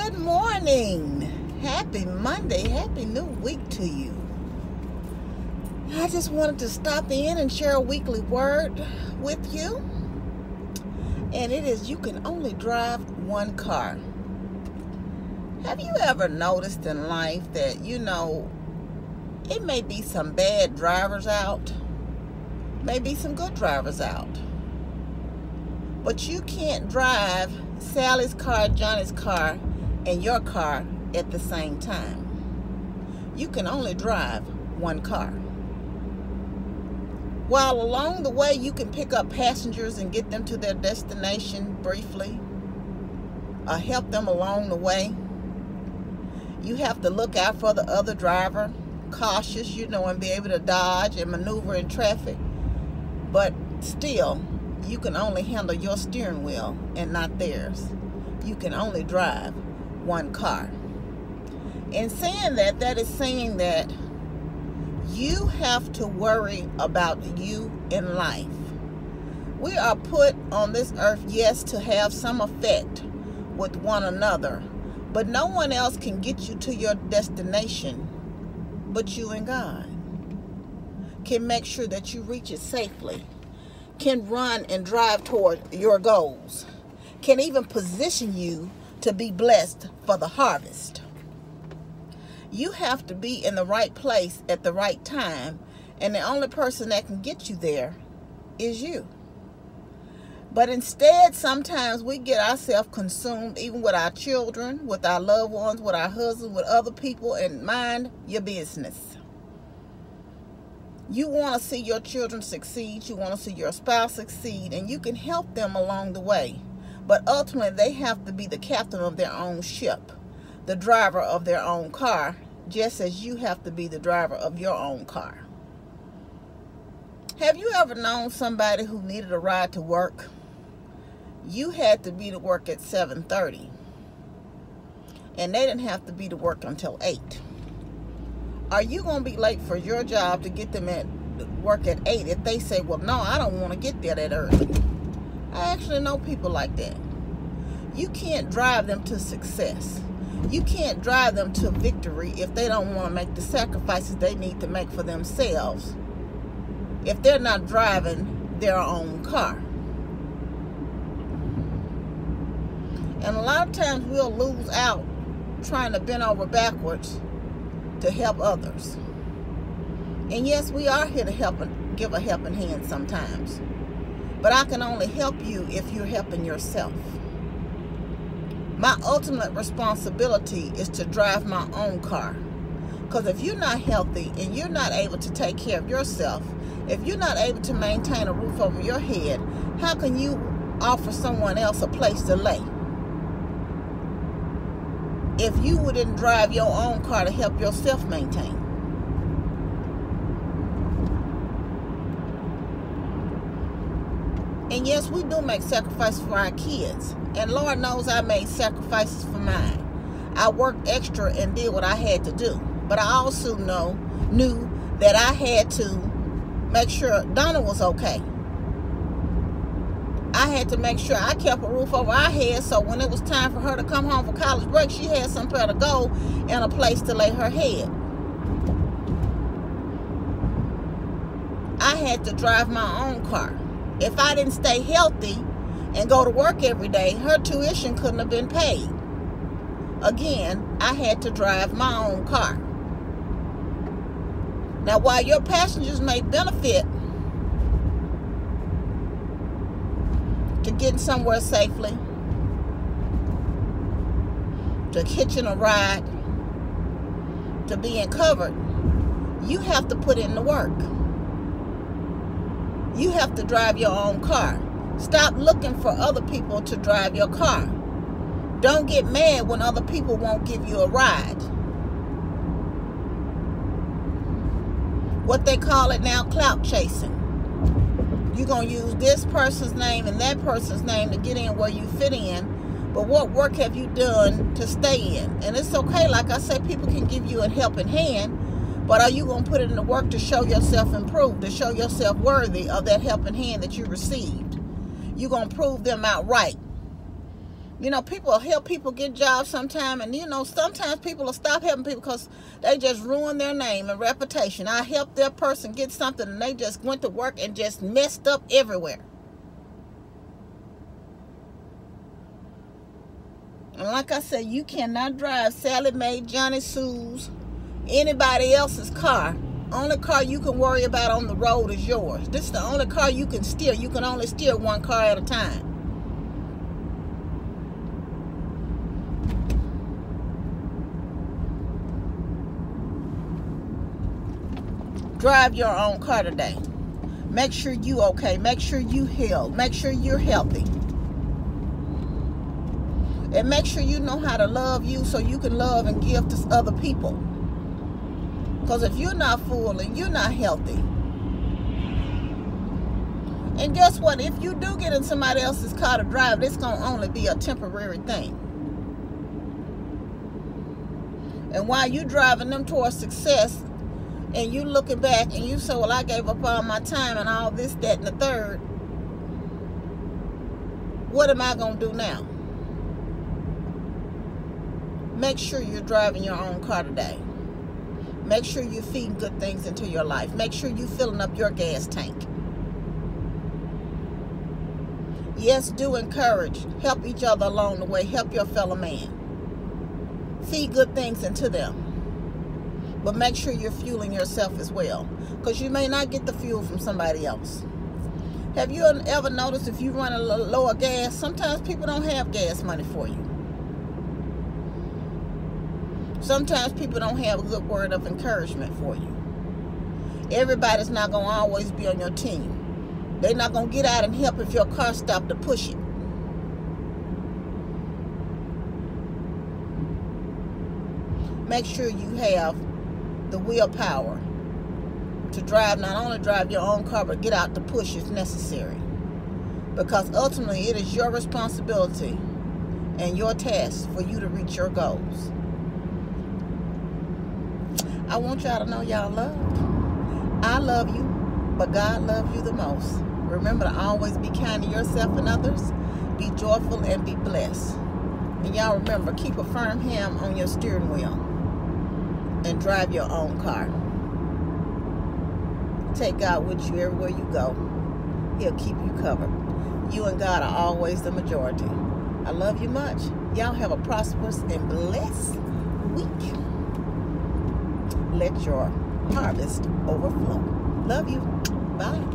Good morning. Happy Monday. Happy new week to you. I just wanted to stop in and share a weekly word with you. And it is, you can only drive one car. Have you ever noticed in life that, it may be some bad drivers out, maybe some good drivers out, but you can't drive Sally's car, Johnny's car, and your car at the same time. You can only drive one car. While along the way you can pick up passengers and get them to their destination briefly, or help them along the way, you have to look out for the other driver, cautious, and be able to dodge and maneuver in traffic. But still, you can only handle your steering wheel and not theirs. You can only drive one car. In saying that, that is saying that you have to worry about you in life. We are put on this earth, yes, to have some effect with one another, but no one else can get you to your destination but you and God. Can make sure that you reach it safely, can run and drive toward your goals, can even position you to be blessed for the harvest. You have to be in the right place at the right time, and the only person that can get you there is you. But instead, sometimes we get ourselves consumed, even with our children, with our loved ones, with our husbands, with other people, and mind your business. You want to see your children succeed. You want to see your spouse succeed, and you can help them along the way. But ultimately, they have to be the captain of their own ship, the driver of their own car, just as you have to be the driver of your own car. Have you ever known somebody who needed a ride to work? You had to be to work at 7:30, and they didn't have to be to work until 8. Are you going to be late for your job to get them at work at 8 if they say, well, no, I don't want to get there that early? I actually know people like that. You can't drive them to success. You can't drive them to victory if they don't want to make the sacrifices they need to make for themselves, if they're not driving their own car. And a lot of times we'll lose out trying to bend over backwards to help others. And yes, we are here to help and give a helping hand sometimes. But I can only help you if you're helping yourself. My ultimate responsibility is to drive my own car. Because if you're not healthy and you're not able to take care of yourself, if you're not able to maintain a roof over your head, how can you offer someone else a place to lay? If you wouldn't drive your own car to help yourself maintain. And yes, we do make sacrifices for our kids. And Lord knows I made sacrifices for mine. I worked extra and did what I had to do. But I also knew that I had to make sure Donna was okay. I had to make sure I kept a roof over our heads, so when it was time for her to come home for college break, she had somewhere to go and a place to lay her head. I had to drive my own car. If I didn't stay healthy and go to work every day, her tuition couldn't have been paid. Again, I had to drive my own car. Now, while your passengers may benefit to getting somewhere safely, to hitching a ride, to being covered, you have to put in the work. You have to drive your own car. Stop looking for other people to drive your car. Don't get mad when other people won't give you a ride. What they call it now, clout chasing. You're going to use this person's name and that person's name to get in where you fit in. But what work have you done to stay in? And it's okay, like I said, people can give you a helping hand. But are you going to put it in the work to show yourself improved, to show yourself worthy of that helping hand that you received? You're going to prove them outright. You know, people help people get jobs sometimes, and you know, sometimes people will stop helping people because they just ruin their name and reputation. I helped their person get something, and they just went to work and just messed up everywhere. And like I said, you cannot drive Sally Mae, Johnny Sue's, anybody else's car. Only car you can worry about on the road is yours. This is the only car you can steer. You can only steer one car at a time. Drive your own car today. Make sure you okay. Make sure you healed. Make sure you're healthy. And make sure you know how to love you so you can love and give to other people. Because if you're not full and you're not healthy, and guess what? If you do get in somebody else's car to drive, it's going to only be a temporary thing. And while you're driving them towards success, and you looking back and you say, well, I gave up all my time and all this, that, and the third. What am I going to do now? Make sure you're driving your own car today. Make sure you're feeding good things into your life. Make sure you're filling up your gas tank. Yes, do encourage. Help each other along the way. Help your fellow man. Feed good things into them. But make sure you're fueling yourself as well, because you may not get the fuel from somebody else. Have you ever noticed if you run a little lower gas, sometimes people don't have gas money for you. Sometimes people don't have a good word of encouragement for you. Everybody's not going to always be on your team. They're not going to get out and help if your car stopped to push it. Make sure you have the willpower to drive, not only drive your own car, but get out to push if necessary. Because ultimately it is your responsibility and your task for you to reach your goals. I want y'all to know y'all loved. I love you, but God loves you the most. Remember to always be kind to yourself and others. Be joyful and be blessed. And y'all remember, keep a firm hand on your steering wheel and drive your own car. Take God with you everywhere you go. He'll keep you covered. You and God are always the majority. I love you much. Y'all have a prosperous and blessed week. Let your harvest overflow. Love you. Bye.